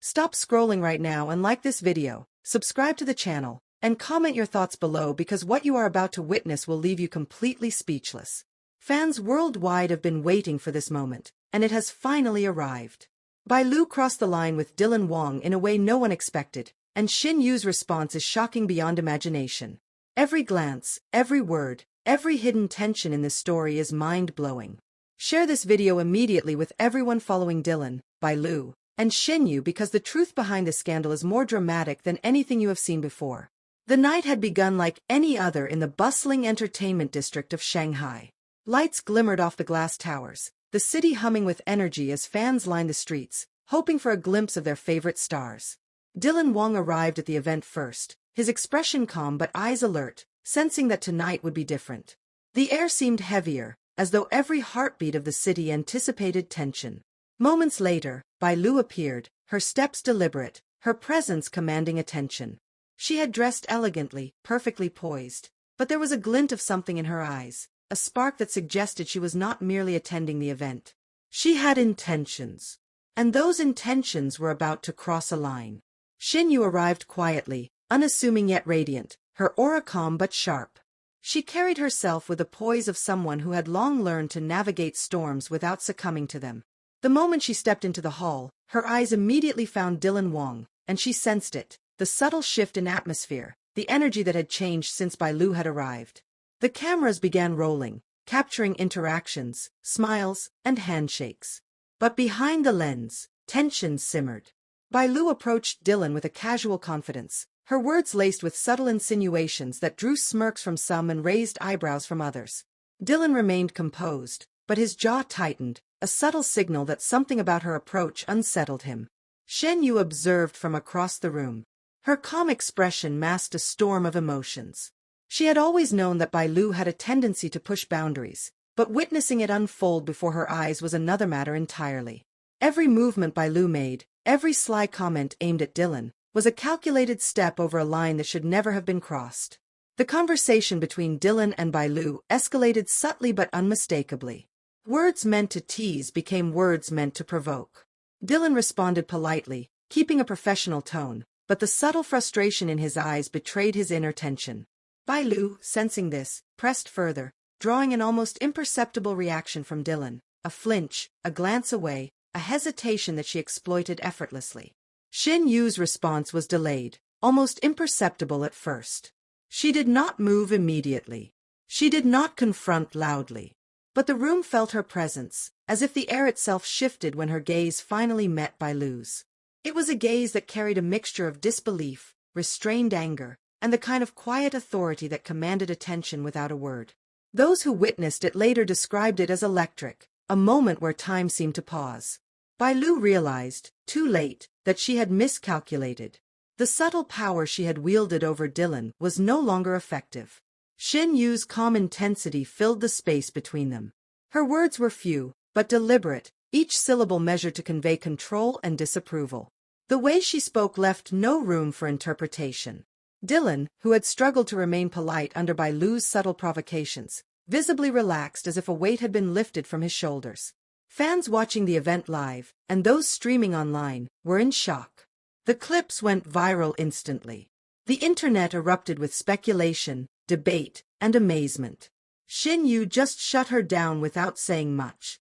Stop scrolling right now and like this video, subscribe to the channel, and comment your thoughts below because what you are about to witness will leave you completely speechless. Fans worldwide have been waiting for this moment, and it has finally arrived. Bai Lu crossed the line with Dylan Wang in a way no one expected, and Shin Yu's response is shocking beyond imagination. Every glance, every word, every hidden tension in this story is mind-blowing. Share this video immediately with everyone following Dylan, Bai Lu, and Shen Yue because the truth behind the scandal is more dramatic than anything you have seen before. The night had begun like any other in the bustling entertainment district of Shanghai. Lights glimmered off the glass towers, the city humming with energy as fans lined the streets, hoping for a glimpse of their favorite stars. Dylan Wang arrived at the event first, his expression calm but eyes alert, sensing that tonight would be different. The air seemed heavier, as though every heartbeat of the city anticipated tension. Moments later, Bai Lu appeared, her steps deliberate, her presence commanding attention. She had dressed elegantly, perfectly poised, but there was a glint of something in her eyes, a spark that suggested she was not merely attending the event. She had intentions, and those intentions were about to cross a line. Shin Yu arrived quietly, unassuming yet radiant, her aura calm but sharp. She carried herself with the poise of someone who had long learned to navigate storms without succumbing to them. The moment she stepped into the hall, her eyes immediately found Dylan Wang, and she sensed it, the subtle shift in atmosphere, the energy that had changed since Bai Lu had arrived. The cameras began rolling, capturing interactions, smiles, and handshakes. But behind the lens, tension simmered. Bai Lu approached Dylan with a casual confidence, her words laced with subtle insinuations that drew smirks from some and raised eyebrows from others. Dylan remained composed, but his jaw tightened, a subtle signal that something about her approach unsettled him. Shen Yu observed from across the room. Her calm expression masked a storm of emotions. She had always known that Bai Lu had a tendency to push boundaries, but witnessing it unfold before her eyes was another matter entirely. Every movement Bai Lu made, every sly comment aimed at Dylan, was a calculated step over a line that should never have been crossed. The conversation between Dylan and Bai Lu escalated subtly but unmistakably. Words meant to tease became words meant to provoke. Dylan responded politely, keeping a professional tone, but the subtle frustration in his eyes betrayed his inner tension. Bai Lu, sensing this, pressed further, drawing an almost imperceptible reaction from Dylan, a flinch, a glance away, a hesitation that she exploited effortlessly. Shin Yu's response was delayed, almost imperceptible at first. She did not move immediately. She did not confront loudly. But the room felt her presence, as if the air itself shifted when her gaze finally met Bai Lu's. It was a gaze that carried a mixture of disbelief, restrained anger, and the kind of quiet authority that commanded attention without a word. Those who witnessed it later described it as electric, a moment where time seemed to pause. Bai Lu realized, too late, that she had miscalculated. The subtle power she had wielded over Dylan was no longer effective. Shin Yu's calm intensity filled the space between them. Her words were few, but deliberate, each syllable measured to convey control and disapproval. The way she spoke left no room for interpretation. Dylan, who had struggled to remain polite under Bai Lu's subtle provocations, visibly relaxed as if a weight had been lifted from his shoulders. Fans watching the event live, and those streaming online, were in shock. The clips went viral instantly. The internet erupted with speculation, debate, and amazement. Shin Yu just shut her down without saying much.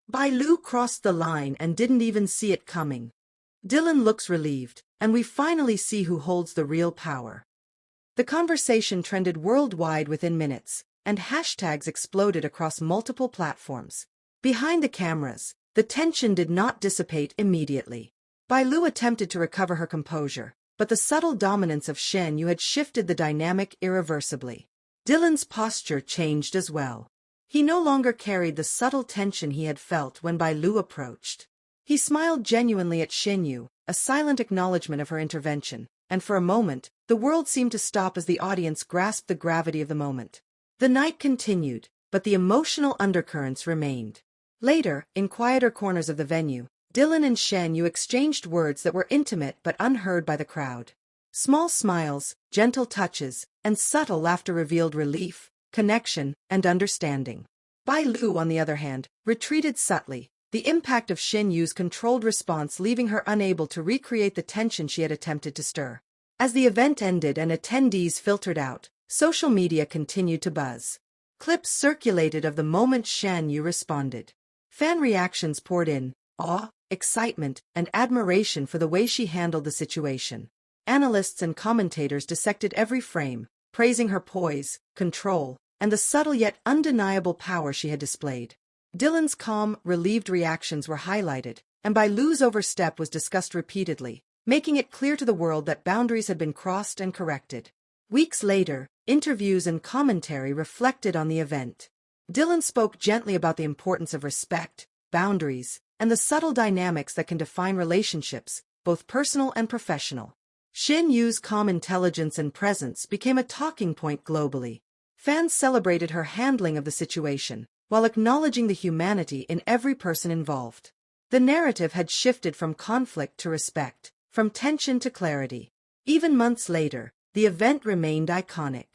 Bai Lu crossed the line and didn't even see it coming. Dylan looks relieved, and we finally see who holds the real power. The conversation trended worldwide within minutes, and hashtags exploded across multiple platforms. Behind the cameras, the tension did not dissipate immediately. Bai Lu attempted to recover her composure, but the subtle dominance of Shen Yu had shifted the dynamic irreversibly. Dylan's posture changed as well. He no longer carried the subtle tension he had felt when Bai Lu approached. He smiled genuinely at Shin Yu, a silent acknowledgement of her intervention, and for a moment, the world seemed to stop as the audience grasped the gravity of the moment. The night continued, but the emotional undercurrents remained. Later, in quieter corners of the venue, Dylan and Shen Yu exchanged words that were intimate but unheard by the crowd. Small smiles, gentle touches, and subtle laughter revealed relief, connection, and understanding. Bai Lu, on the other hand, retreated subtly, the impact of Shin Yu's controlled response leaving her unable to recreate the tension she had attempted to stir. As the event ended and attendees filtered out, social media continued to buzz. Clips circulated of the moment Shen Yu responded. Fan reactions poured in, awe, excitement, and admiration for the way she handled the situation. Analysts and commentators dissected every frame, praising her poise, control, and the subtle yet undeniable power she had displayed. Dylan's calm, relieved reactions were highlighted, and Bai Lu's overstep was discussed repeatedly, making it clear to the world that boundaries had been crossed and corrected. Weeks later, interviews and commentary reflected on the event. Dylan spoke gently about the importance of respect, boundaries, and the subtle dynamics that can define relationships, both personal and professional. Shin Yu's calm intelligence and presence became a talking point globally. Fans celebrated her handling of the situation, while acknowledging the humanity in every person involved. The narrative had shifted from conflict to respect, from tension to clarity. Even months later, the event remained iconic.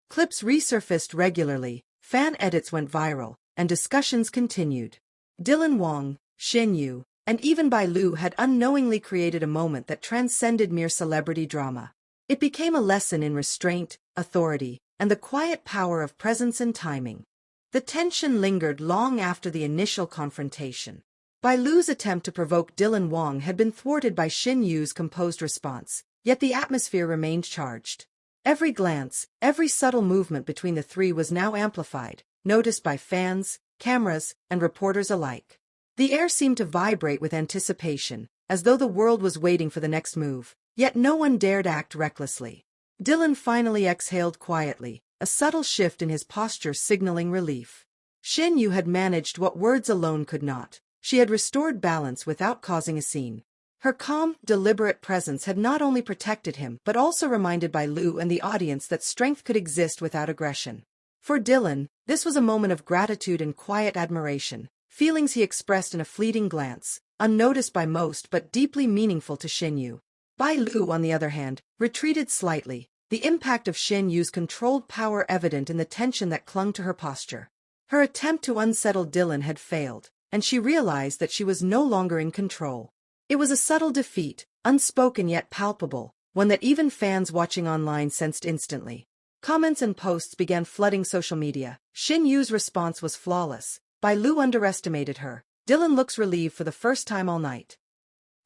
Clips resurfaced regularly, fan edits went viral, and discussions continued. Dylan Wang, Shin Yu, and even Bai Lu had unknowingly created a moment that transcended mere celebrity drama. It became a lesson in restraint, authority, and the quiet power of presence and timing. The tension lingered long after the initial confrontation. Bai Lu's attempt to provoke Dylan Wang had been thwarted by Shin Yu's composed response, yet the atmosphere remained charged. Every glance, every subtle movement between the three was now amplified, noticed by fans, cameras, and reporters alike. The air seemed to vibrate with anticipation, as though the world was waiting for the next move, yet no one dared act recklessly. Dylan finally exhaled quietly, a subtle shift in his posture signaling relief. Shen Yu had managed what words alone could not. She had restored balance without causing a scene. Her calm, deliberate presence had not only protected him but also reminded Bai Lu and the audience that strength could exist without aggression. For Dylan, this was a moment of gratitude and quiet admiration, feelings he expressed in a fleeting glance, unnoticed by most but deeply meaningful to Shin Yu. Bai Lu, on the other hand, retreated slightly, the impact of Shin Yu's controlled power evident in the tension that clung to her posture. Her attempt to unsettle Dylan had failed, and she realized that she was no longer in control. It was a subtle defeat, unspoken yet palpable, one that even fans watching online sensed instantly. Comments and posts began flooding social media. Shin Yu's response was flawless. Bai Lu underestimated her. Dylan looks relieved for the first time all night.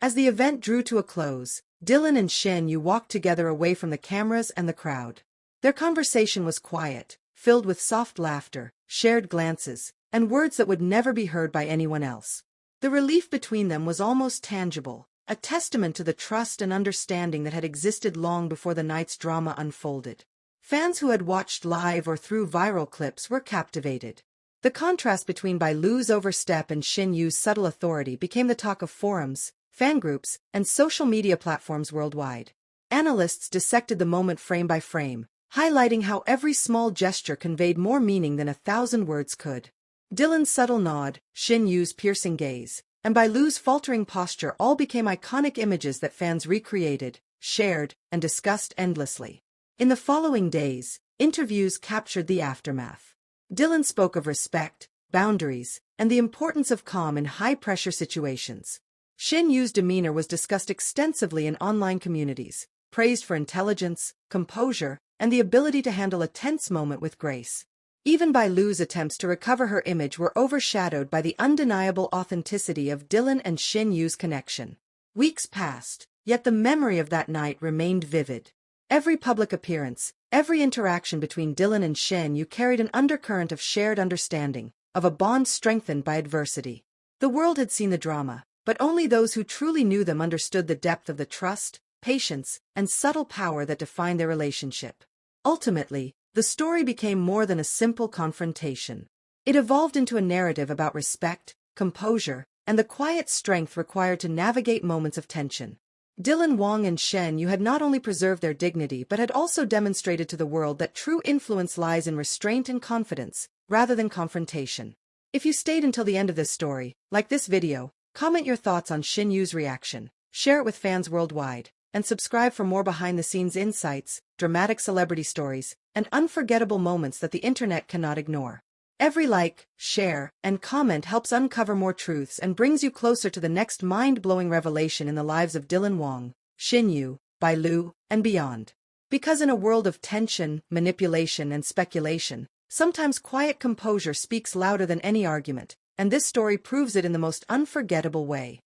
As the event drew to a close, Dylan and Shen Yu walked together away from the cameras and the crowd. Their conversation was quiet, filled with soft laughter, shared glances, and words that would never be heard by anyone else. The relief between them was almost tangible, a testament to the trust and understanding that had existed long before the night's drama unfolded. Fans who had watched live or through viral clips were captivated. The contrast between Bai Lu's overstep and Shin Yu's subtle authority became the talk of forums, fan groups, and social media platforms worldwide. Analysts dissected the moment frame by frame, highlighting how every small gesture conveyed more meaning than 1,000 words could. Dylan's subtle nod, Shin Yu's piercing gaze, and Bai Lu's faltering posture all became iconic images that fans recreated, shared, and discussed endlessly. In the following days, interviews captured the aftermath. Dylan spoke of respect, boundaries, and the importance of calm in high-pressure situations. Shin Yu's demeanor was discussed extensively in online communities, praised for intelligence, composure, and the ability to handle a tense moment with grace. Even Bai Lu's attempts to recover her image were overshadowed by the undeniable authenticity of Dylan and Shin Yu's connection. Weeks passed, yet the memory of that night remained vivid. Every public appearance, every interaction between Dylan and Shen Yu carried an undercurrent of shared understanding, of a bond strengthened by adversity. The world had seen the drama, but only those who truly knew them understood the depth of the trust, patience, and subtle power that defined their relationship. Ultimately, the story became more than a simple confrontation. It evolved into a narrative about respect, composure, and the quiet strength required to navigate moments of tension. Dylan Wang and Shen Yu had not only preserved their dignity but had also demonstrated to the world that true influence lies in restraint and confidence, rather than confrontation. If you stayed until the end of this story, like this video, comment your thoughts on Shin Yu's reaction, share it with fans worldwide, and subscribe for more behind-the-scenes insights, dramatic celebrity stories, and unforgettable moments that the internet cannot ignore. Every like, share, and comment helps uncover more truths and brings you closer to the next mind-blowing revelation in the lives of Dylan Wang, Shin Yu, Bai Lu, and beyond. Because in a world of tension, manipulation, and speculation, sometimes quiet composure speaks louder than any argument, and this story proves it in the most unforgettable way.